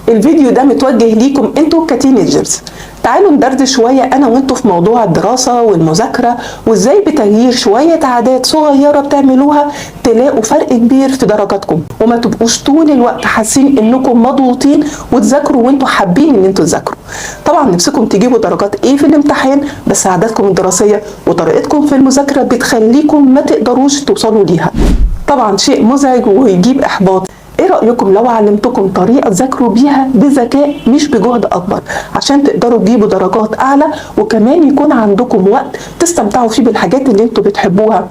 الفيديو ده متوجه ليكم انتوا كتينيجرز. تعالوا ندردش شوية انا وانتوا في موضوع الدراسة والمذاكرة، وازاي بتغيير شوية عادات صغيرة بتعملوها تلاقوا فرق كبير في درجاتكم، وما تبقوش طول الوقت حاسين انكم مضغوطين وتذاكروا وانتوا حابين ان انتوا تذاكروا. طبعا نفسكم تجيبوا درجات ايه في الامتحان، بس عاداتكم الدراسية وطريقتكم في المذاكرة بتخليكم ما تقدروش توصلوا ليها. طبعا شيء مزعج ويجيب احباط. ايه رأيكم لو علمتكم طريقة تذاكروا بيها بذكاء مش بجهد اكبر، عشان تقدروا تجيبوا درجات اعلى، وكمان يكون عندكم وقت تستمتعوا فيه بالحاجات اللي انتوا بتحبوها.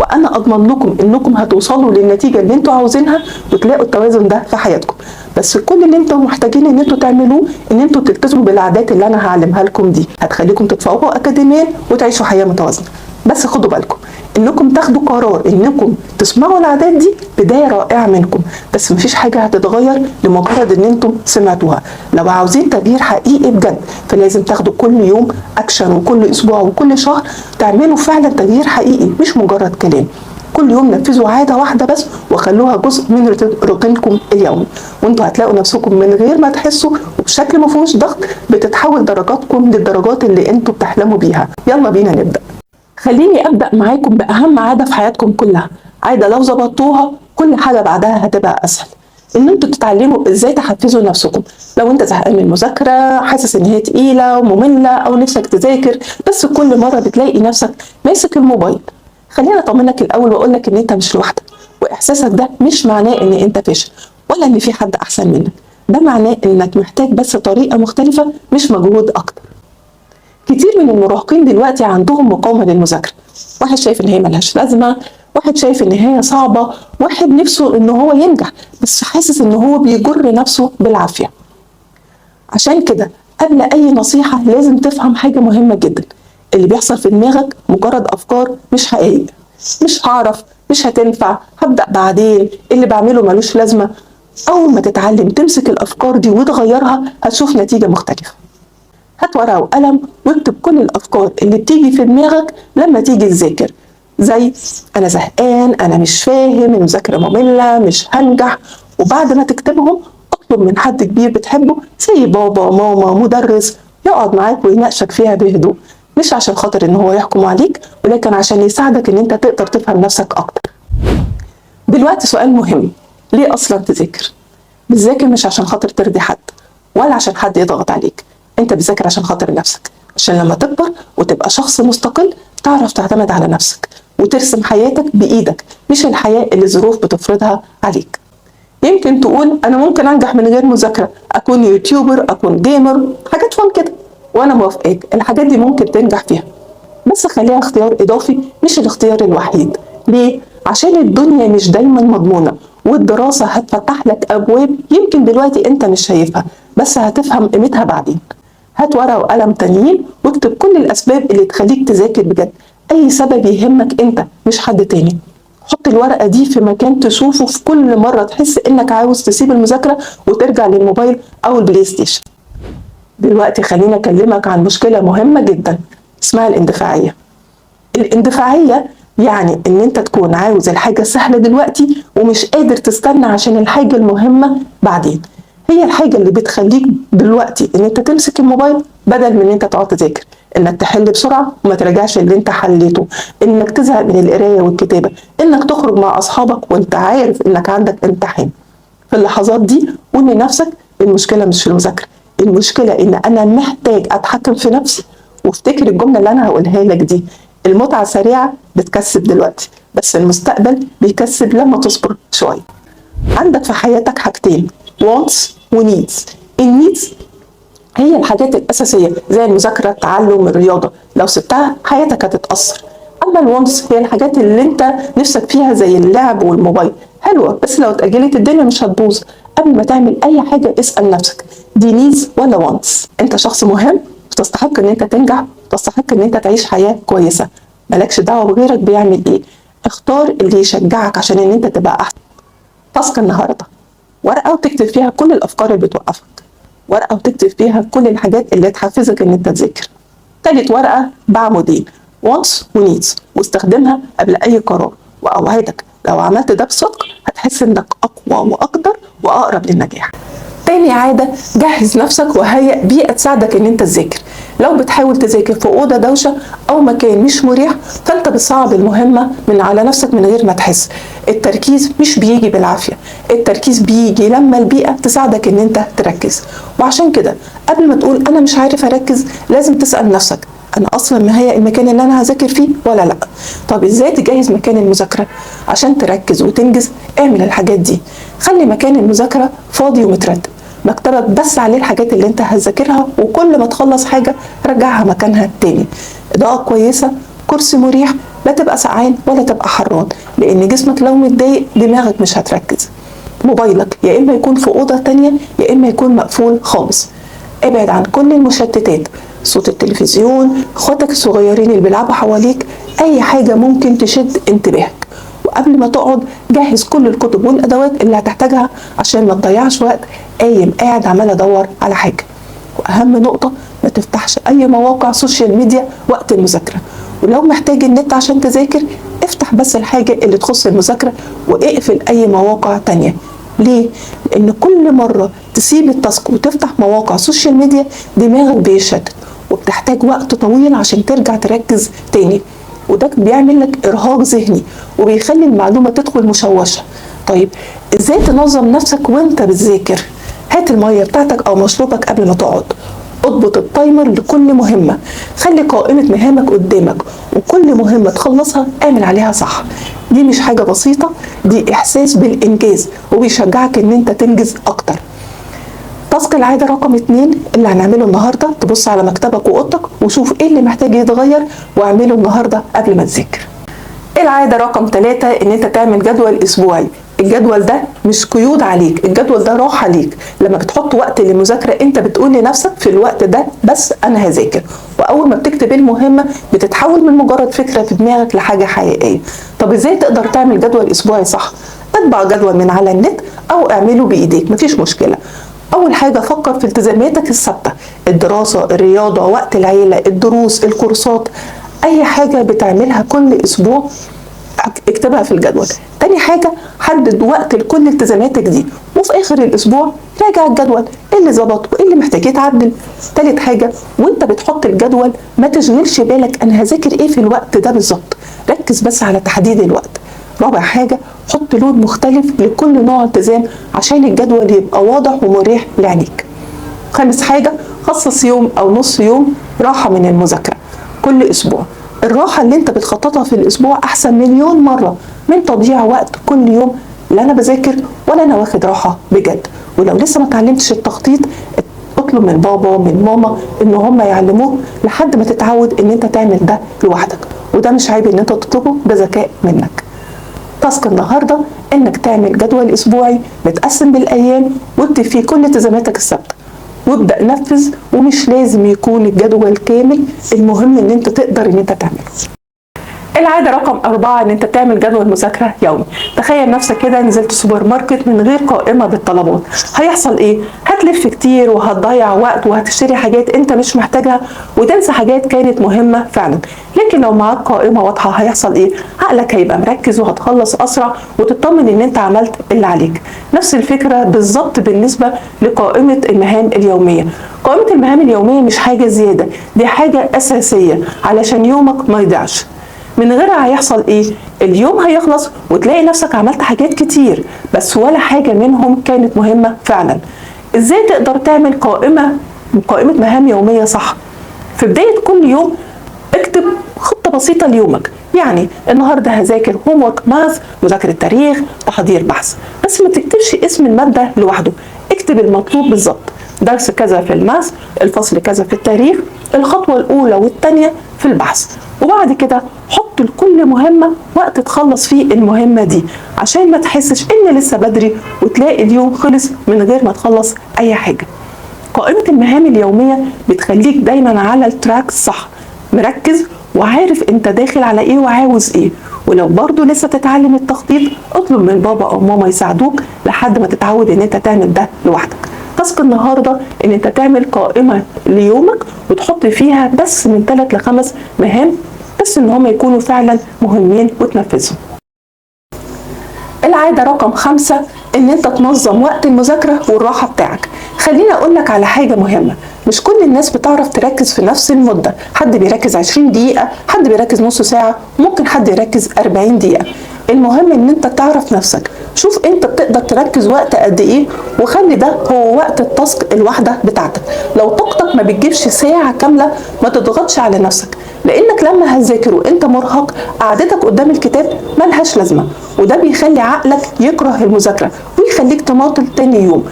وانا اضمن لكم انكم هتوصلوا للنتيجة اللي انتوا عاوزينها وتلاقوا التوازن ده في حياتكم. بس كل اللي انتوا محتاجين ان انتوا تعملوه ان انتوا تلتزموا بالعادات اللي انا هعلمها لكم دي، هتخليكم تتفوقوا اكاديميا وتعيشوا حياة متوازنة. بس خدوا بالكم انكم تاخدوا قرار انكم تسمعوا العادات دي بدايه رائعه منكم، بس مفيش حاجه هتتغير لمجرد ان انتم سمعتوها. لو عاوزين تغيير حقيقي بجد فلازم تاخدوا كل يوم اكشن، وكل اسبوع وكل شهر تعملوا فعلا تغيير حقيقي مش مجرد كلام. كل يوم نفذوا عاده واحده بس وخلوها جزء من روتينكم اليومي، وانتوا هتلاقوا نفسكم من غير ما تحسوا وبشكل ما فيهوش ضغط بتتحول درجاتكم للدرجات اللي انتوا بتحلموا بيها. يلا بينا نبدا. خليني أبدأ معاكم بأهم عادة في حياتكم كلها، عادة لو ظبطتوها كل حاجة بعدها هتبقى أسهل. إن انتوا تتعلموا إزاي تحفزوا نفسكم. لو أنت زهقان من المذاكرة، حاسس إن هي تقيلة ومملة، أو نفسك تذاكر بس كل مرة بتلاقي نفسك ماسك الموبايل، خليني أطمنك الأول وأقول لك إن أنت مش لوحدك، وإحساسك ده مش معناه إن أنت فاشل ولا إن في حد أحسن منك. ده معناه إنك محتاج بس طريقة مختلفة مش مجهود أكتر. كتير من المراهقين دلوقتي عندهم مقاومة للمذاكرة، واحد شايف ان هي ملهاش لازمة، واحد شايف ان هي صعبة، واحد نفسه ان هو ينجح بس حاسس ان هو بيجر نفسه بالعافية. عشان كده قبل اي نصيحة لازم تفهم حاجة مهمة جدا، اللي بيحصل في دماغك مجرد افكار مش حقيقية. مش هعرف، مش هتنفع، هبدأ بعدين، اللي بعمله ملوش لازمة. اول ما تتعلم تمسك الافكار دي وتغيرها هتشوف نتيجة مختلفة. هات ورقة وقلم واكتب كل الأفكار اللي بتيجي في دماغك لما تيجي تذاكر، زي أنا زهقان، أنا مش فاهم، المذاكرة مملة، مش هنجح. وبعد ما تكتبهم اطلب من حد كبير بتحبه زي بابا، ماما، مدرس يقعد معاك ويناقشك فيها بهدوء، مش عشان خاطر إن هو يحكم عليك، ولكن عشان يساعدك إن أنت تقدر تفهم نفسك أكتر. دلوقتي سؤال مهم، ليه أصلا تذاكر؟ بتذاكر مش عشان خاطر ترضي حد ولا عشان حد يضغط عليك، انت بتذاكر عشان خاطر نفسك، عشان لما تكبر وتبقى شخص مستقل تعرف تعتمد على نفسك وترسم حياتك بإيدك، مش الحياة اللي الظروف بتفرضها عليك. يمكن تقول أنا ممكن أنجح من غير مذاكرة، أكون يوتيوبر، أكون جيمر، حاجات فن كده، وأنا موافقاك، الحاجات دي ممكن تنجح فيها، بس خليها اختيار إضافي مش الاختيار الوحيد. ليه؟ عشان الدنيا مش دايما مضمونة، والدراسة هتفتح لك أبواب يمكن دلوقتي أنت مش شايفها، بس هتفهم قيمتها بعدين. هات ورقة وقلم تانيين واكتب كل الأسباب اللي تخليك تذاكر بجد، أي سبب يهمك أنت مش حد تاني. حط الورقة دي في مكان تشوفه في كل مرة تحس إنك عاوز تسيب المذاكرة وترجع للموبايل أو البلاي ستيشن. دلوقتي خليني أكلمك عن مشكلة مهمة جدا اسمها الاندفاعية. الاندفاعية يعني إن أنت تكون عاوز الحاجة سهلة دلوقتي ومش قادر تستنى عشان الحاجة المهمة بعدين. هي الحاجة اللي بتخليك دلوقتي ان انت تمسك الموبايل بدل من ان انت تقعد تذاكر، انك تحل بسرعة وما تراجعش اللي انت حليته، انك تزهق من القراية والكتابة، انك تخرج مع اصحابك وانت عارف انك عندك امتحان. في اللحظات دي قول لنفسك المشكلة مش في المذاكرة، المشكلة ان انا محتاج اتحكم في نفسي. وافتكر الجملة اللي انا هقولها لك دي، المتعة سريعة بتكسب دلوقتي، بس المستقبل بيكسب لما تصبر شوية. عندك في حياتك حاجتين، wants ونيدز. النيدز هي الحاجات الأساسية زي المذاكرة، التعلم، الرياضة، لو سبتها حياتك هتتأثر. أما الوانتس هي الحاجات اللي أنت نفسك فيها زي اللعب والموبايل، حلوة بس لو اتأجلت الدنيا مش هتبوظ. قبل ما تعمل أي حاجة اسأل نفسك دي نيدز ولا وانتس؟ أنت شخص مهم وتستحق إن أنت تنجح وتستحق إن أنت تعيش حياة كويسة، مالكش دعوة بغيرك بيعمل إيه. اختار اللي يشجعك عشان إن أنت تبقى أحسن. تاسك النهارده، ورقة وتكتب فيها كل الأفكار اللي بتوقفك، ورقة وتكتب فيها كل الحاجات اللي تحفزك إن أنت تذاكر. تالت ورقة بعمودين، wants ونيدز، واستخدمها قبل أي قرار، وأوعدك لو عملت ده بصدق هتحس إنك أقوى وأقدر وأقرب للنجاح. تاني عادة، جهز نفسك وهيئ بيئة تساعدك ان انت تذاكر. لو بتحاول تذاكر في أوضة دوشة أو مكان مش مريح فأنت بتصعب المهمة من على نفسك من غير ما تحس. التركيز مش بيجي بالعافية، التركيز بيجي لما البيئة تساعدك ان انت تركز. وعشان كده قبل ما تقول أنا مش عارف أركز لازم تسأل نفسك أنا أصلا مهيئ المكان اللي أنا هذاكر فيه ولا لأ؟ طب إزاي تجهز مكان المذاكرة؟ عشان تركز وتنجز اعمل الحاجات دي. خلي مكان المذاكرة فاضي ومترتب، مكتبك بس عليه الحاجات اللي انت هتذاكرها، وكل ما تخلص حاجة رجعها مكانها تاني. إضاءة كويسة، كرسي مريح، لا تبقى سقعان ولا تبقى حران، لأن جسمك لو متضايق دماغك مش هتركز. موبايلك يا إما يكون في أوضة تانية يا إما يكون مقفول خالص. ابعد عن كل المشتتات، صوت التلفزيون، اخواتك الصغيرين اللي بيلعبوا حواليك، أي حاجة ممكن تشد انتباهك. وقبل ما تقعد جهز كل الكتب والأدوات اللي هتحتاجها عشان ما تضيعش وقت قاعد عمال أدور على حاجة. وأهم نقطة، ما تفتحش أي مواقع سوشيال ميديا وقت المذاكرة. ولو محتاج النت عشان تذاكر افتح بس الحاجة اللي تخص المذاكرة واقفل أي مواقع تانية. ليه؟ لأن كل مرة تسيب التاسك وتفتح مواقع سوشيال ميديا دماغك بيشتت وبتحتاج وقت طويل عشان ترجع تركز تاني، وده بيعمل لك إرهاق ذهني وبيخلي المعلومة تدخل مشوشة. طيب ازاي تنظم نفسك وانت بتذاكر؟ هات المية بتاعتك أو مشروبك قبل ما تقعد، اضبط التايمر لكل مهمة، خلي قائمة مهامك قدامك وكل مهمة تخلصها اعمل عليها صح. دي مش حاجة بسيطة، دي إحساس بالإنجاز وبيشجعك إن أنت تنجز أكتر. تاسك العادة رقم 2 اللي هنعمله النهاردة، تبص على مكتبك وأوضتك وشوف إيه اللي محتاج يتغير واعمله النهاردة قبل ما تذاكر. العادة رقم 3 إن أنت تعمل جدول أسبوعي. الجدول ده مش قيود عليك، الجدول ده راحة ليك. لما بتحط وقت للمذاكرة انت بتقول لنفسك في الوقت ده بس انا هذاكر، واول ما بتكتب المهمة بتتحول من مجرد فكرة في دماغك لحاجة حقيقية. طب ازاي تقدر تعمل جدول اسبوعي صح؟ اطبع جدول من على النت او اعمله بايديك، مفيش مشكلة. اول حاجة فكر في التزاماتك الثابتة، الدراسة، الرياضة، وقت العيلة، الدروس، الكورسات، اي حاجة بتعملها كل اسبوع اكتبها في الجدول. تاني حاجة حدد وقت لكل التزاماتك دي، وفي اخر الاسبوع راجع الجدول ايه اللي ظبط وايه اللي محتاج يتعدل. تالت حاجة وانت بتحط الجدول ما تشغلش بالك انا هذاكر ايه في الوقت ده بالظبط، ركز بس على تحديد الوقت. رابع حاجة حط لود مختلف لكل نوع التزام عشان الجدول يبقى واضح ومريح لعينيك. خامس حاجة خصص يوم او نص يوم راحة من المذاكرة كل اسبوع. الراحة اللي انت بتخططها في الاسبوع احسن مليون مرة من تضييع وقت كل يوم لا انا بذاكر ولا انا واخد راحة بجد. ولو لسه ما اتعلمتش التخطيط اطلب من بابا ومن ماما ان هم يعلموك لحد ما تتعود ان انت تعمل ده لوحدك، وده مش عيب ان انت تطلبه، ده ذكاء منك. تاسك النهارده انك تعمل جدول اسبوعي متقسم بالايام واكتب فيه كل التزاماتك الثابته وابدأ نفذ، ومش لازم يكون الجدول كامل، المهم ان انت تقدر ان انت تعمله. العادة رقم 4 ان انت تعمل جدول مذاكرة يومي. تخيل نفسك كده نزلت سوبر ماركت من غير قائمة بالطلبات، هيحصل ايه؟ هتلف كتير وهتضيع وقت وهتشتري حاجات انت مش محتاجها وتنسى حاجات كانت مهمة فعلا. لكن لو معاك قائمة واضحة هيحصل ايه؟ عقلك هيبقى مركز وهتخلص اسرع وتطمن ان انت عملت اللي عليك. نفس الفكرة بالظبط بالنسبة لقائمة المهام اليومية. قائمة المهام اليومية مش حاجة زيادة، دي حاجة اساسية علشان يومك ما يضيعش. من غيرها هيحصل ايه؟ اليوم هيخلص وتلاقي نفسك عملت حاجات كتير بس ولا حاجة منهم كانت مهمة فعلا. ازاي تقدر تعمل قائمة مهام يومية صح؟ في بداية كل يوم اكتب خطة بسيطة ليومك، يعني النهاردة هذاكر هوم ورك ماث، مذاكرة تاريخ، تحضير بحث، بس ما تكتبش اسم المادة لوحده، اكتب المطلوب بالظبط، درس كذا في الماث، الفصل كذا في التاريخ، الخطوة الأولى والثانية في البحث. وبعد كده حط لكل مهمة وقت تخلص فيه المهمة دي عشان ما تحسش ان لسه بدري وتلاقي اليوم خلص من غير ما تخلص اي حاجة. قائمة المهام اليومية بتخليك دايما على التراك الصح، مركز وعارف انت داخل على ايه وعاوز ايه. ولو برضو لسه تتعلم التخطيط اطلب من بابا او ماما يساعدوك لحد ما تتعود ان انت تعمل ده لوحدك. تاسك النهارده ان انت تعمل قائمة ليومك وتحط فيها بس من 3 ل 5 مهام بس ان هم يكونوا فعلا مهمين وتنفذهم. العادة رقم 5 ان انت تنظم وقت المذاكرة والراحة بتاعك. خليني اقول لك على حاجة مهمة، مش كل الناس بتعرف تركز في نفس المدة، حد بيركز 20 دقيقة، حد بيركز نص ساعة، ممكن حد يركز 40 دقيقة. المهم ان انت تعرف نفسك، شوف انت بتقدر تركز وقت قد ايه، وخلي ده هو وقت التاسك الواحدة بتاعتك. لو طاقتك ما بتجيبش ساعة كاملة ما تضغطش على نفسك، لانك لما هتذاكر وانت مرهق قعدتك قدام الكتاب ملهاش لازمة، وده بيخلي عقلك يكره المذاكرة ويخليك تماطل تاني يوم.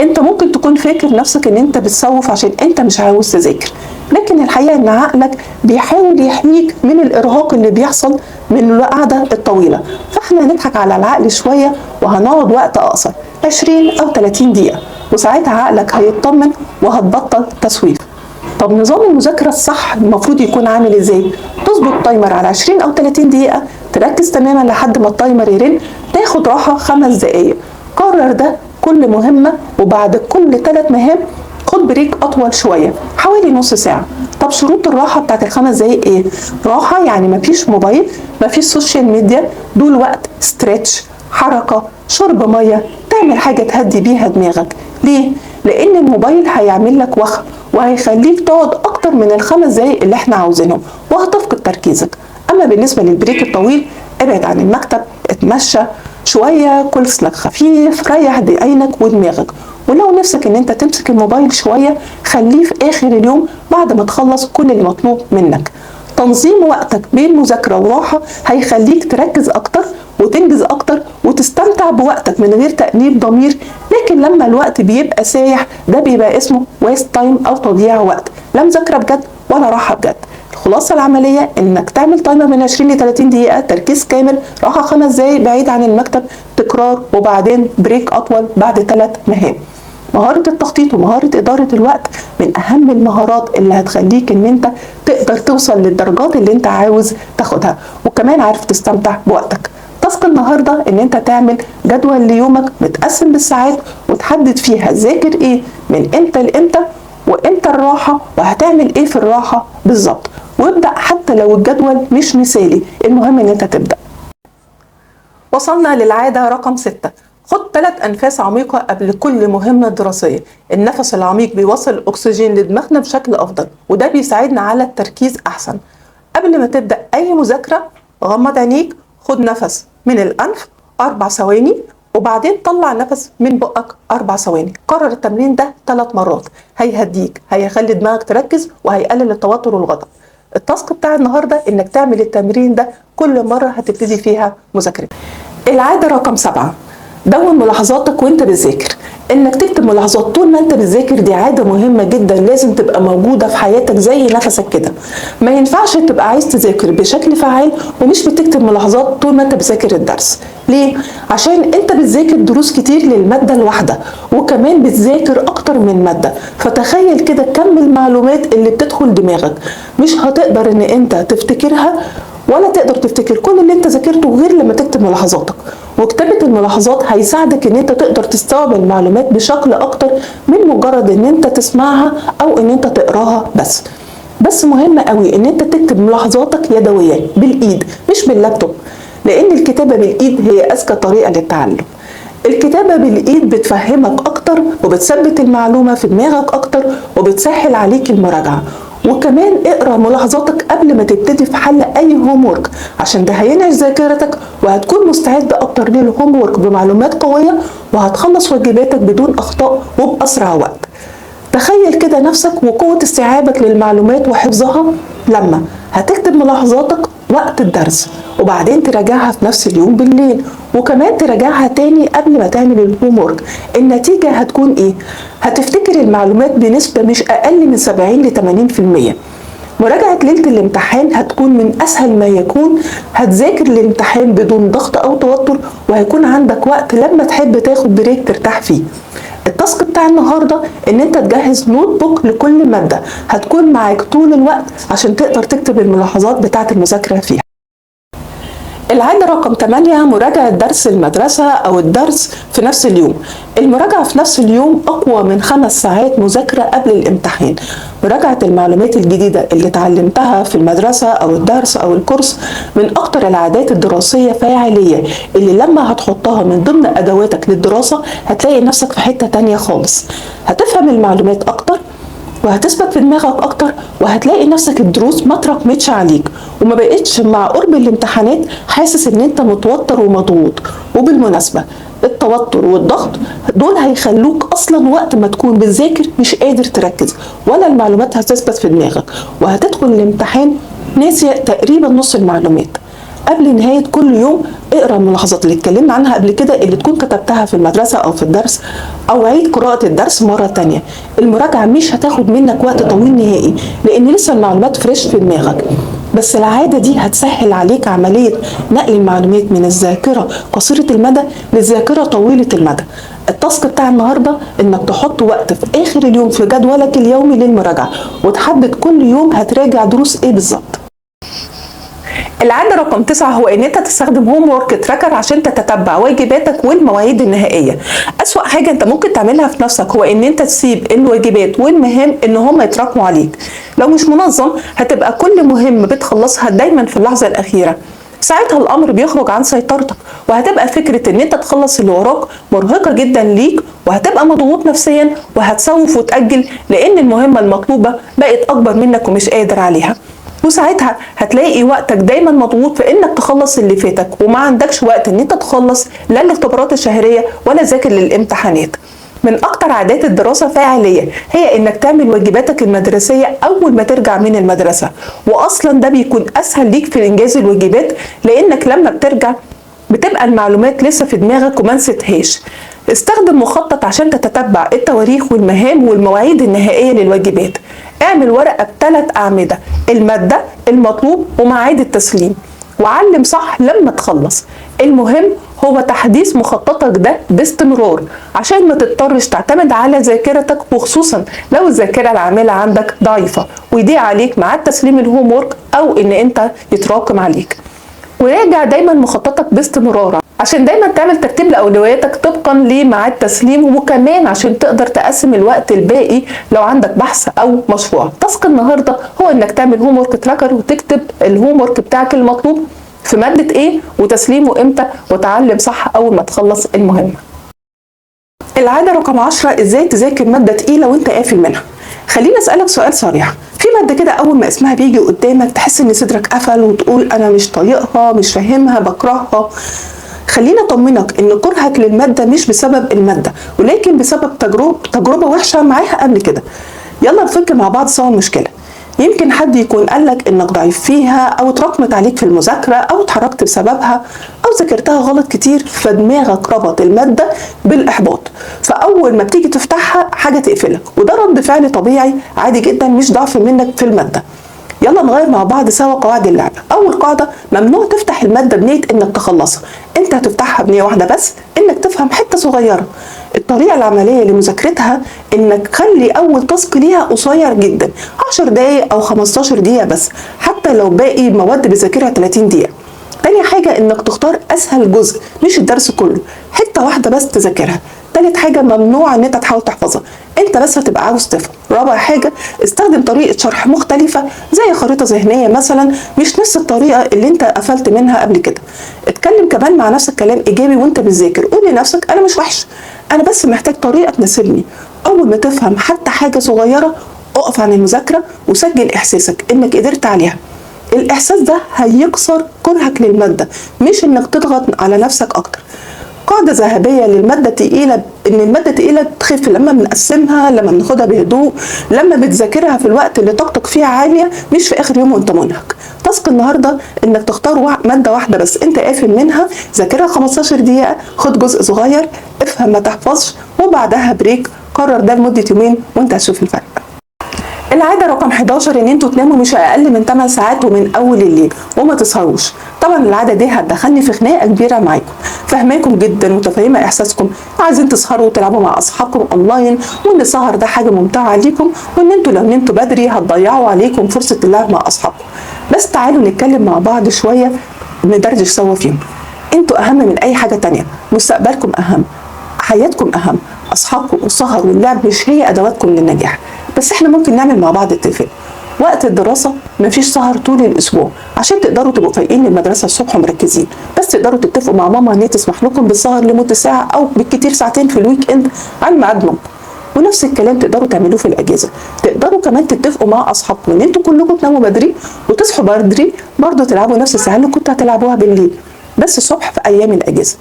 انت ممكن تكون فاكر نفسك ان انت بتسوف عشان انت مش عاوز تذاكر، لكن الحقيقة ان عقلك بيحاول يحميك من الارهاق اللي بيحصل من القعدة الطويلة. فاحنا هنضحك على العقل شوية وهنقعد وقت اقصر 20 او 30 دقيقة، وساعتها عقلك هيطمن وهتبطل تسويف. طب نظام المذاكرة الصح المفروض يكون عامل ازاي؟ تظبط تايمر على 20 او 30 دقيقة، تركز تماما لحد ما التايمر يرن، تاخد راحة 5 دقايق. كرر ده كل مهمة، وبعد كل 3 مهام خد بريك اطول شوية حوالي نص ساعة. طب شروط الراحة بتاعت ال5 دقايق ايه؟ راحة يعني مفيش موبايل، مفيش سوشيال ميديا، دول وقت ستريتش، حركة، شرب مية، تعمل حاجة تهدي بيها دماغك. ليه؟ لان الموبايل هيعمل لك وخم وهيخليك تقعد اكتر من ال5 دقايق اللي احنا عاوزينهم وهتفقد تركيزك. اما بالنسبة للبريك الطويل، ابعد عن المكتب، اتمشى شوية، كل سلاك خفيف، ريح عينك ودماغك. ولو نفسك ان انت تمسك الموبايل شوية خليه في اخر اليوم بعد ما تخلص كل اللي مطلوب منك. تنظيم وقتك بين مذاكرة وراحة هيخليك تركز اكتر وتنجز اكتر وتستمتع بوقتك من غير تأنيب ضمير. لكن لما الوقت بيبقى سايح ده بيبقى اسمه ويست تايم او تضييع وقت، لا مذاكرة بجد ولا راحة بجد. الخلاصة العملية انك تعمل تايمر من 20 ل 30 دقيقة، تركيز كامل، راحة 5 دقايق بعيد عن المكتب، تكرار، وبعدين بريك اطول بعد 3 مهام. مهارة التخطيط ومهارة إدارة الوقت من أهم المهارات اللي هتخليك إن أنت تقدر توصل للدرجات اللي أنت عاوز تاخدها، وكمان عارف تستمتع بوقتك. تاسك النهارده إن أنت تعمل جدول ليومك متقسم بالساعات وتحدد فيها تذاكر إيه من إمتى لإمتى، وإمتى الراحة، وهتعمل إيه في الراحة بالظبط. وابدأ حتى لو الجدول مش مثالي، المهم إن أنت تبدأ. وصلنا للعادة رقم 6. خد 3 أنفاس عميقة قبل كل مهمة دراسية. النفس العميق بيوصل الأكسجين لدماغنا بشكل أفضل، وده بيساعدنا على التركيز أحسن. قبل ما تبدأ أي مذاكرة غمض عينيك، خد نفس من الأنف 4 ثواني، وبعدين طلع نفس من بقك 4 ثواني. كرر التمرين ده 3 مرات، هيهديك، هيخلي دماغك تركز، وهيقلل التوتر والغضب. التاسك بتاع النهارده انك تعمل التمرين ده كل مرة هتبتدي فيها مذاكرة. العادة رقم 7. دون ملاحظاتك وانت بتذاكر. انك تكتب ملاحظات طول ما انت بتذاكر دي عادة مهمة جدا، لازم تبقى موجودة في حياتك زي نفسك كده. ما ينفعش تبقى عايز تذاكر بشكل فعال ومش بتكتب ملاحظات طول ما انت بتذاكر الدرس. ليه؟ عشان انت بتذاكر دروس كتير للمادة الواحدة، وكمان بتذاكر اكتر من مادة، فتخيل كده كم المعلومات اللي بتدخل دماغك. مش هتقدر ان انت تفتكرها ولا تقدر تفتكر كل اللي انت ذاكرته غير لما تكتب ملاحظاتك. وكتابة الملاحظات هيساعدك ان انت تقدر تستوعب المعلومات بشكل اكتر من مجرد ان انت تسمعها او ان انت تقراها بس مهم قوي ان انت تكتب ملاحظاتك يدويا بالايد مش باللابتوب، لان الكتابة بالايد هي اذكى طريقة للتعلم. الكتابة بالايد بتفهمك اكتر وبتثبت المعلومة في دماغك اكتر وبتسهل عليك المراجعة. وكمان اقرا ملاحظاتك قبل ما تبتدي في حل اي هوم ورك، عشان ده هينعش ذاكرتك وهتكون مستعد اكتر للهوم ورك بمعلومات قويه، وهتخلص واجباتك بدون اخطاء وباسرع وقت. تخيل كده نفسك وقوه استيعابك للمعلومات وحفظها لما هتكتب ملاحظاتك وقت الدرس، وبعدين تراجعها في نفس اليوم بالليل، وكمان تراجعها تاني قبل ما تعمل الهوم ورك. النتيجة هتكون ايه؟ هتفتكر المعلومات بنسبة مش اقل من 70 ل 80%. مراجعة ليلة الامتحان هتكون من اسهل ما يكون، هتذاكر الامتحان بدون ضغط او توتر، وهيكون عندك وقت لما تحب تاخد بريك ترتاح فيه. التاسك بتاع النهارده ان انت تجهز نوت بوك لكل ماده هتكون معاك طول الوقت عشان تقدر تكتب الملاحظات بتاعه المذاكره فيها. العادة رقم 8 مراجعة درس المدرسة أو الدرس في نفس اليوم. المراجعة في نفس اليوم أقوى من 5 ساعات مذاكرة قبل الامتحان. مراجعة المعلومات الجديدة اللي اتعلمتها في المدرسة أو الدرس أو الكورس من أكتر العادات الدراسية فاعلية، اللي لما هتحطها من ضمن أدواتك للدراسة هتلاقي نفسك في حتة تانية خالص. هتفهم المعلومات أكتر وهتثبت في دماغك اكتر، وهتلاقي نفسك الدروس ما تراكمتش عليك وما بقتش مع قرب الامتحانات حاسس ان انت متوتر ومضغوط. وبالمناسبة التوتر والضغط دول هيخلوك اصلا وقت ما تكون بتذاكر مش قادر تركز ولا المعلومات هتثبت في دماغك، وهتدخل الامتحان ناسي تقريبا نص المعلومات. قبل نهاية كل يوم اقرا الملاحظات اللي اتكلمنا عنها قبل كده اللي تكون كتبتها في المدرسة او في الدرس، او عيد قراءة الدرس مرة تانية. المراجعة مش هتاخد منك وقت طويل نهائي لان لسه المعلومات فريش في دماغك، بس العادة دي هتسهل عليك عملية نقل المعلومات من الذاكرة قصيرة المدى للذاكرة طويلة المدى. التاسك بتاع النهاردة انك تحط وقت في اخر اليوم في جدولك اليومي للمراجعة وتحدد كل يوم هتراجع دروس ايه بالظبط. العادة رقم 9 هو ان انت تستخدم هوم وورك تراكر عشان تتتبع واجباتك والمواعيد النهائية. اسوأ حاجة انت ممكن تعملها في نفسك هو ان انت تسيب الواجبات والمهام ان هم يتراكموا عليك. لو مش منظم هتبقى كل مهمة بتخلصها دايما في اللحظة الاخيرة، ساعتها الامر بيخرج عن سيطرتك، وهتبقى فكرة ان انت تخلص اللي وراك مرهقة جدا ليك، وهتبقى مضغوط نفسيا وهتسوف وتأجل لان المهمة المطلوبة بقت اكبر منك ومش قادر عليها. وساعتها هتلاقي وقتك دايما مضغوط في انك تخلص اللي فاتك وما عندكش وقت ان انت تخلص لا الاختبارات الشهرية ولا تذاكر للامتحانات. من اكتر عادات الدراسة فاعلية هي انك تعمل واجباتك المدرسية اول ما ترجع من المدرسة، واصلا ده بيكون اسهل ليك في انجاز الواجبات لانك لما بترجع بتبقى المعلومات لسه في دماغك وما نسيتهاش. استخدم مخطط عشان تتتبع التواريخ والمهام والمواعيد النهائية للواجبات. اعمل ورقة ب3 أعمدة: المادة، المطلوب، ومواعيد التسليم، وعلم صح لما تخلص. المهم هو تحديث مخططك ده باستمرار عشان ما تضطرش تعتمد على ذاكرتك، وخصوصا لو الذاكرة العاملة عندك ضعيفة ويضيع عليك مع تسليم الهوم وورك او ان انت يتراكم عليك. وراجع دايما مخططك باستمرار عشان دايما تعمل ترتيب لاولوياتك طبقا لميعاد تسليم، وكمان عشان تقدر تقسم الوقت الباقي لو عندك بحث او مشروع. تاسك النهارده هو انك تعمل هوم ورك تراكر وتكتب الهوم ورك بتاعك المطلوب في ماده ايه وتسليمه امتى، وتعلم صح اول ما تخلص المهمه. العاده رقم 10: ازاي تذاكر ماده تقيله وانت قافل منها. خليني اسالك سؤال صريح: في ماده كده اول ما اسمها بيجي قدامك تحس ان صدرك قفل وتقول انا مش طايقها، مش فاهمها، بكرهها؟ خلينا اطمنك ان كرهك للماده مش بسبب الماده، ولكن بسبب تجربه وحشه معاها قبل كده. يلا نفك مع بعض سوا المشكله. يمكن حد يكون قالك انك ضعيف فيها، او اتراكمت عليك في المذاكره، او اتحركت بسببها، او ذاكرتها غلط كتير فدماغك ربط الماده بالاحباط، فاول ما بتيجي تفتحها حاجه تقفلك، وده رد فعل طبيعي عادي جدا مش ضعف منك في الماده. يلا نغير مع بعض سوا قواعد اللعبه. اول قاعده: ممنوع تفتح الماده بنيه انك تخلصها، انت هتفتحها بنيه واحده بس، انك تفهم حته صغيره. الطريقه العمليه لمذاكرتها انك خلي اول تاسك ليها قصير جدا، 10 دقايق او 15 دقيقه بس، حتى لو باقي مواد بذاكرها 30 دقيقه. تاني حاجه انك تختار اسهل جزء مش الدرس كله، حته واحده بس تذاكرها. تالت حاجه: ممنوع ان انت تحاول تحفظها، انت بس هتبقى عاوز تفهم. رابع حاجه: استخدم طريقه شرح مختلفه زي خريطه ذهنيه مثلا، مش نفس الطريقه اللي انت قفلت منها قبل كده. اتكلم كمان مع نفسك كلام ايجابي وانت بتذاكر، قول لنفسك انا مش وحش، انا بس محتاج طريقه تناسبني. اول ما تفهم حتى حاجه صغيره اقف عن المذاكره وسجل احساسك انك قدرت عليها. الاحساس ده هيكسر كرهك للماده، مش انك تضغط على نفسك اكتر. قاعدة ذهبية للمادة التقيلة: ان المادة التقيلة تخف لما بنقسمها، لما بناخدها بهدوء، لما بتذاكرها في الوقت اللي طاقتك فيه عالية، مش في اخر يوم وانت منهك. تاسك النهاردة انك تختار مادة واحدة بس انت قافل منها، ذاكرها 15 دقيقة، خد جزء صغير، افهم ما تحفظش، وبعدها بريك. قرر ده لمدة يومين وانت هتشوف الفرق. العادة رقم 11: ان انتوا تناموا مش اقل من 8 ساعات ومن اول الليل وما تسهروش. طبعا العادة دي هتدخلني في خناقة كبيرة معاكم، فاهماكم جدا متفهمة احساسكم، عايزين تسهروا وتلعبوا مع اصحابكم اونلاين، وان السهر ده حاجة ممتعة عليكم، وان انتوا لو نمتوا بدري هتضيعوا عليكم فرصة اللعب مع اصحابكم. بس تعالوا نتكلم مع بعض شوية ندردش سوا فيهم. انتوا اهم من اي حاجه تانية، مستقبلكم اهم، حياتكم اهم، اصحابكم والسهر واللعب مش هي ادواتكم للنجاح. بس احنا ممكن نعمل مع بعض اتفاق، وقت الدراسه مفيش سهر طول الاسبوع عشان تقدروا تبقوا فايقين للمدرسه الصبح ومركزين، بس تقدروا تتفقوا مع ماما ان هي تسمح لكم بالسهر لمده ساعه او بالكتير ساعتين في الويك اند عن ميعاد نوم. ونفس الكلام تقدروا تعملوه في الاجازه، تقدروا كمان تتفقوا مع اصحابكم ان انتوا كلكم تناموا بدري وتصحوا بدري برضه تلعبوا نفس الساعه اللي كنتوا هتلعبوها بالليل، بس الصبح في ايام الاجازه.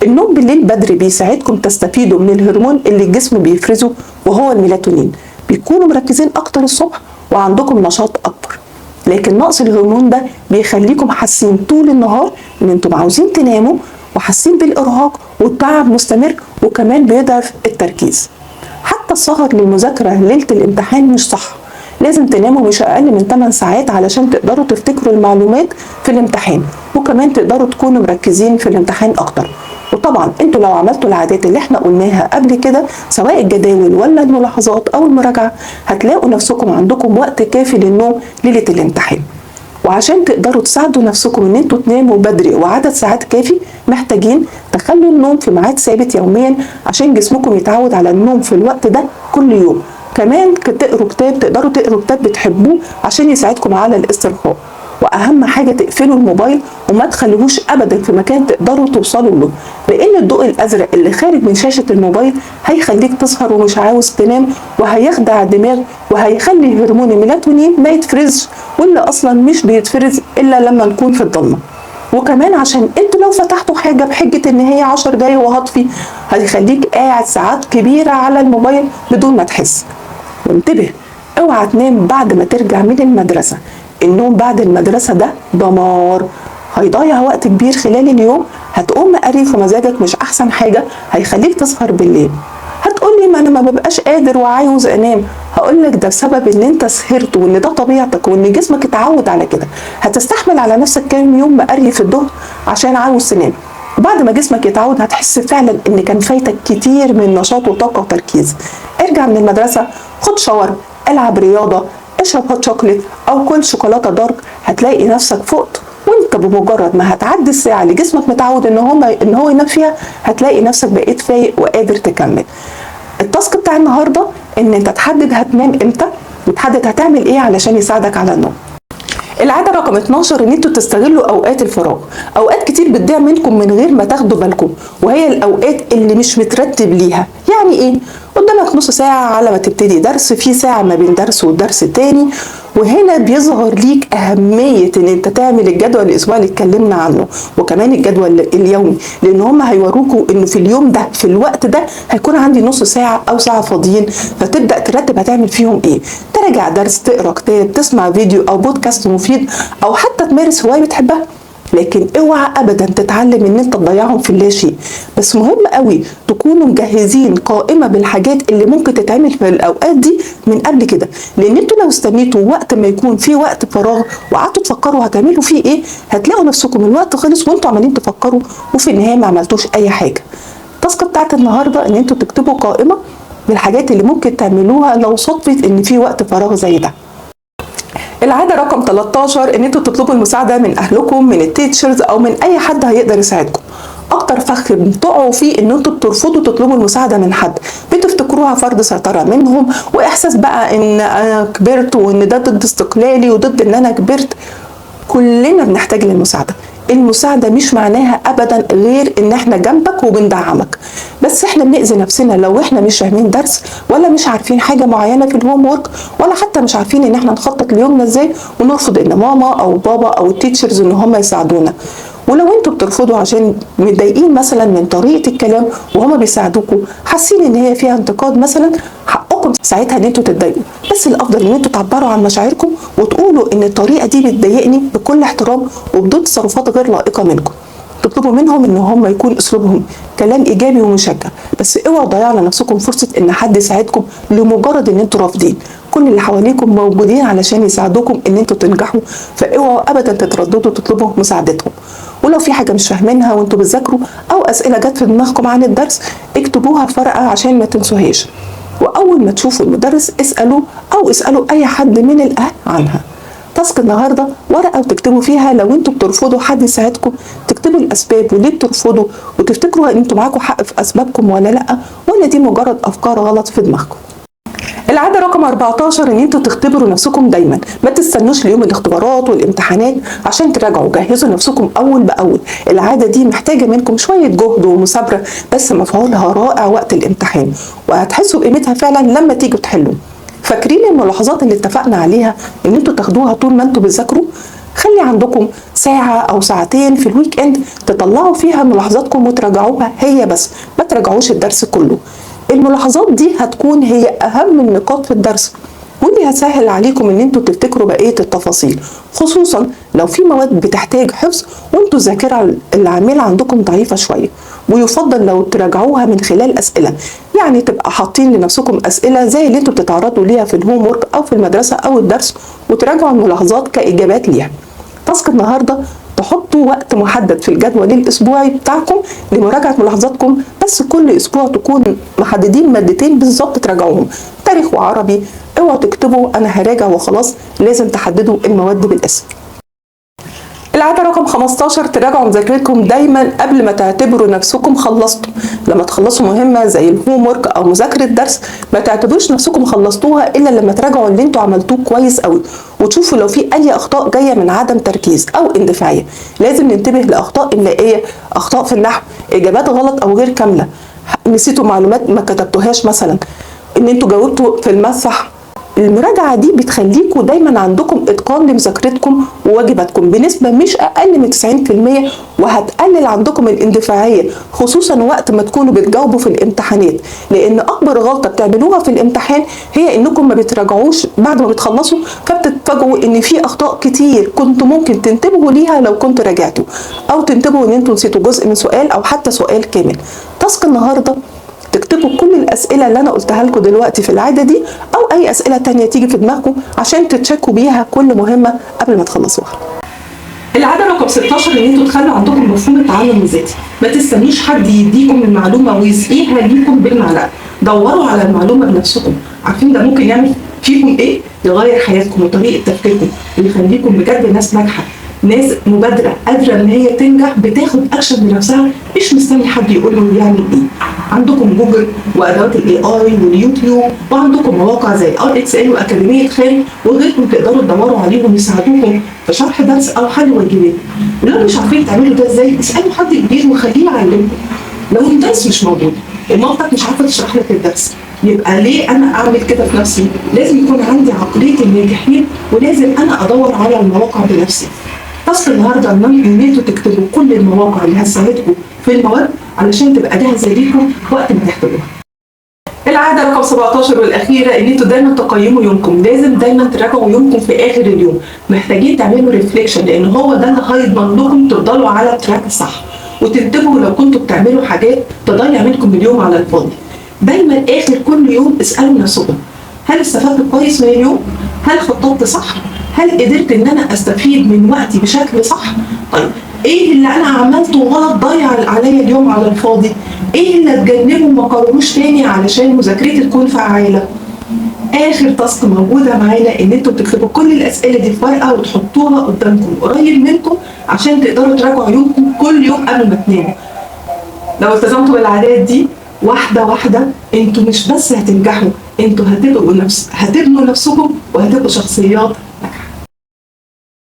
النوم بالليل بدري بيساعدكم تستفيدوا من الهرمون اللي الجسم بيفرزه وهو الميلاتونين، بيكونوا مركزين اكتر الصبح وعندكم نشاط اكبر. لكن نقص الهرمون ده بيخليكم حاسين طول النهار ان انتم عاوزين تناموا وحاسين بالارهاق والتعب مستمر، وكمان بيضعف التركيز. حتى السهر للمذاكره ليله الامتحان مش صح، لازم تناموا مش اقل من 8 ساعات علشان تقدروا تفتكروا المعلومات في الامتحان، وكمان تقدروا تكونوا مركزين في الامتحان اكتر. وطبعا انتوا لو عملتوا العادات اللي احنا قلناها قبل كده، سواء الجداول ولا الملاحظات او المراجعه، هتلاقوا نفسكم عندكم وقت كافي للنوم ليله الامتحان. وعشان تقدروا تساعدوا نفسكم ان انتوا تناموا بدري وعدد ساعات كافي، محتاجين تخلوا النوم في ميعاد ثابت يوميا عشان جسمكم يتعود على النوم في الوقت ده كل يوم. كمان تقروا كتاب، تقدروا تقروا كتاب بتحبوه عشان يساعدكم على الاسترخاء. واهم حاجه تقفلوا الموبايل وما تخلوهوش ابدا في مكان تقدروا توصلوا له، لان الضوء الازرق اللي خارج من شاشه الموبايل هيخليك تسهر ومش عاوز تنام، وهيخدع الدماغ وهيخلي هرمون الميلاتونين ما يتفرزش، واللي اصلا مش بيتفرز الا لما نكون في الضلمه. وكمان عشان انتوا لو فتحتوا حاجه بحجه ان هي 10 دقايق وهطفي، هيخليك قاعد ساعات كبيره على الموبايل بدون ما تحس. وانتبه، اوعى تنام بعد ما ترجع من المدرسه. النوم بعد المدرسه ده دمار، هيضيع وقت كبير خلال اليوم، هتقوم مقريف ومزاجك مش احسن حاجه، هيخليك تسهر بالليل. هتقولي ما انا ما ببقاش قادر وعاوز انام. هقولك ده بسبب ان انت سهرت وان ده طبيعتك وان جسمك اتعود على كده. هتستحمل على نفسك كام يوم مقري في الظهر عشان عاوز تنام، وبعد ما جسمك يتعود هتحس فعلا ان كان فايتك كتير من نشاط وطاقه وتركيز. ارجع من المدرسه، خد شاور، العب رياضه، اشرب هوت شوكليت او كل شوكولاته دارك، هتلاقي نفسك فقت. وانت بمجرد ما هتعدي الساعه اللي جسمك متعود ان هو ينام فيها، هتلاقي نفسك بقيت فايق وقادر تكمل. التاسك بتاع النهارده ان انت تحدد هتنام امتى، وتحدد هتعمل ايه علشان يساعدك على النوم. العاده رقم 12 ان انتوا تستغلوا اوقات الفراغ. اوقات كتير بتضيع منكم من غير ما تاخدوا بالكم، وهي الاوقات اللي مش مترتب ليها. يعني ايه؟ قدامك نص ساعه على ما تبتدي درس، في ساعه ما بين درس والدرس التاني، وهنا بيظهر ليك اهميه ان انت تعمل الجدول الاسبوعي اللي اتكلمنا عنه، وكمان الجدول اليومي، لان هم هيوروكوا انه في اليوم ده في الوقت ده هيكون عندي نص ساعه او ساعه فاضيين، فتبدا ترتب هتعمل فيهم ايه. تراجع درس، تقرا كتاب، تسمع فيديو او بودكاست مفيد، او حتى تمارس هوايه بتحبها. لكن اوعى ابدا تتعلم ان انت تضيعهم في اللاشيء. بس مهم قوي تكونوا مجهزين قائمه بالحاجات اللي ممكن تتعمل في الاوقات دي من قبل كده، لان انتوا لو استنيتوا وقت ما يكون في وقت فراغ وقعدتوا تفكروا هتعملوا فيه ايه، هتلاقوا نفسكم الوقت خلص وانتوا عمالين تفكروا وفي النهايه ما عملتوش اي حاجه. التاسك بتاعت النهارده ان انتوا تكتبوا قائمه بالحاجات اللي ممكن تعملوها لو صدفت ان في وقت فراغ زي ده. العاده رقم 13 ان انتوا تطلبوا المساعده من اهلكم، من التيتشرز، او من اي حد هيقدر يساعدكم. اكتر فخ بتقعوا فيه ان انتوا بترفضوا تطلبوا المساعده من حد، بتفتكروها فرض سيطره منهم، واحساس بقى ان انا كبرت وان ده ضد استقلالي وضد ان انا كبرت. كلنا بنحتاج للمساعده. المساعده مش معناها ابدا غير ان احنا جنبك وبندعمك، بس احنا بنأذي نفسنا لو احنا مش فاهمين درس، ولا مش عارفين حاجه معينه في الهوم ورك، ولا حتى مش عارفين ان احنا نخطط ليومنا ازاي، ونرفض ان ماما او بابا او التيتشرز ان هم يساعدونا. ولو انتوا بترفضوا عشان متضايقين مثلا من طريقه الكلام وهما بيساعدوكوا، حاسين ان هي فيها انتقاد مثلا، حقكم ساعتها ان انتوا تتضايقوا، بس الافضل ان انتوا تعبروا عن مشاعركم وتقولوا ان الطريقه دي بتضايقني بكل احترام وبدون تصرفات غير لائقه منكم. تطلبوا منهم ان هم يكون اسلوبهم كلام ايجابي ومشجع، بس اوعوا تضيعوا على نفسكم فرصه ان حد يساعدكم لمجرد ان انتوا رافضين. كل اللي حواليكم موجودين علشان يساعدوكم ان انتوا تنجحوا، فاوعوا ابدا تترددوا تطلبوا مساعدتهم. ولو في حاجه مش فاهمينها وانتوا بتذاكروا، او اسئله جت في دماغكم عن الدرس، اكتبوها في ورقه عشان ما تنسوهاش. واول ما تشوفوا المدرس اسالوا، او اسالوا اي حد من الاهل عنها. تاسك النهارده ورقه وتكتبوا فيها لو انتوا بترفضوا حد يساعدكم، تكتبوا الاسباب وليه بترفضوا، وتفتكروا ان انتوا معاكم حق في اسبابكم ولا لا، ولا دي مجرد افكار غلط في دماغكم. العاده رقم 14 ان انتوا تختبروا نفسكم دايما، ما تستنوش ليوم الاختبارات والامتحانات عشان تراجعوا، جهزوا نفسكم اول باول. العاده دي محتاجه منكم شويه جهد ومثابره، بس مفعولها رائع وقت الامتحان، وهتحسوا بقيمتها فعلا لما تيجوا تحلوا. فاكرين الملاحظات اللي اتفقنا عليها ان انتوا تاخدوها طول ما انتوا بتذاكروا؟ خلي عندكم ساعة أو ساعتين في الويك إند تطلعوا فيها ملاحظاتكم وتراجعوها هي بس، ما تراجعوش الدرس كله. الملاحظات دي هتكون هي أهم النقاط في الدرس، واللي هتسهل عليكم ان انتوا تفتكروا بقية التفاصيل، خصوصا لو في مواد بتحتاج حفظ وانتوا الذاكرة العاملة عندكم ضعيفة شوية. ويفضل لو تراجعوها من خلال أسئلة، يعني تبقى حاطين لنفسكم أسئلة زي اللي انتوا بتتعرضوا ليها في الهوم ورك أو في المدرسة أو الدرس، وتراجعوا الملاحظات كإجابات ليها. تاسك النهارده تحطوا وقت محدد في الجدول الاسبوعي بتاعكم لمراجعه ملاحظاتكم، بس كل اسبوع تكون محددين مادتين بالظبط تراجعوهم، تاريخ وعربي. اوعوا تكتبوا انا هراجع وخلاص، لازم تحددوا المواد بالاسم. العادة رقم 15 تراجعوا مذاكرتكم دايما قبل ما تعتبروا نفسكم خلصتوا. لما تخلصوا مهمة زي الهوم ورك او مذاكرة درس، ما تعتبروش نفسكم خلصتوها الا لما تراجعوا اللي انتوا عملتوه كويس قوي، وتشوفوا لو في اي اخطاء جاية من عدم تركيز او اندفاعية. لازم ننتبه لاخطاء املائية، اخطاء في النحو، اجابات غلط او غير كاملة، نسيتوا معلومات ما كتبتوهاش، مثلا ان انتوا جاوبتوا في الماث صح. المراجعة دي بتخليكوا دايما عندكم اتقان لمذاكرتكم وواجباتكم بنسبة مش اقل من 90%، وهتقلل عندكم الاندفاعية، خصوصا وقت ما تكونوا بتجاوبوا في الامتحانات. لان اكبر غلطة بتعملوها في الامتحان هي انكم ما بتراجعوش بعد ما بتخلصوا، فبتتفاجئوا ان في اخطاء كتير كنتوا ممكن تنتبهوا ليها لو كنتوا راجعتوا، او تنتبهوا ان انتوا نسيتوا جزء من سؤال او حتى سؤال كامل. تاسك النهارده تكتبوا كل الأسئلة اللي أنا قلتها لكم دلوقتي في العادة دي، أو أي أسئلة تانية تيجي في دماغكم عشان تتشكوا بيها كل مهمة قبل ما تخلصوها. العادة رقم 16 إن أنتوا تخلوا عندكم مفهوم التعلم الذاتي، ما تستنوش حد يديكم المعلومة ويسقيها ليكم بالمعلقة، دوروا على المعلومة بنفسكم. عارفين ده ممكن يعمل فيكم إيه؟ يغير حياتكم وطريقة تفكيركم، ويخليكم بجد ناس ناجحة، ناس مبادرة قادرة ان هي تنجح، بتاخد اكشن بنفسها، مش مستني حد يقول له يعمل ايه. عندكم جوجل وادوات الاي اي واليوتيوب، وعندكم مواقع زي RXL واكاديمية خالد وغيركم تقدروا تدوروا عليهم يساعدوكم في شرح درس او حل واجبات. ولو مش عارفين تعملوا ده ازاي، اسالوا حد كبير وخليه يعلمكم. لو الدرس مش موجود، مامتك مش عارفه تشرح لك الدرس، يبقى ليه انا اعمل كده في نفسي؟ لازم يكون عندي عقليه الناجحين، ولازم انا ادور على المواقع بنفسي. تاسك النهارده ان انتوا تكتبوا كل المواقع اللي هتساعدكم في المواد علشان تبقى جاهزه ليكم وقت ما تحتاجوها. العاده رقم 17 والاخيره ان انتوا دايما تقيموا يومكم، لازم دايما تراجعوا يومكم في اخر اليوم، محتاجين تعملوا ريفليكشن، لان هو ده اللي هيضمن لكم تفضلوا على التراك الصح، وتنتبهوا لو كنتوا بتعملوا حاجات تضيع منكم اليوم على الفاضي. دايما اخر كل يوم اسالوا نفسكم، هل استفدت كويس من اليوم؟ هل خططت صح؟ هل قدرت ان انا استفيد من وقتي بشكل صح؟ طيب ايه اللي انا عملته غلط ضيع عليا اليوم على الفاضي؟ ايه اللي اتجنبه وما اكرروش تاني علشان مذاكرتي تكون فعالة؟ اخر تاسك موجوده معانا ان انتوا تكتبوا كل الاسئله دي في ورقه وتحطوها قدامكم قريب منكم عشان تقدروا تراجعوا يومكم كل يوم قبل ما تناموا. لو التزمتوا بالعادات دي واحده واحده، انتوا مش بس هتنجحوا، انتوا هتبنوا نفسكم وهتبقوا شخصيات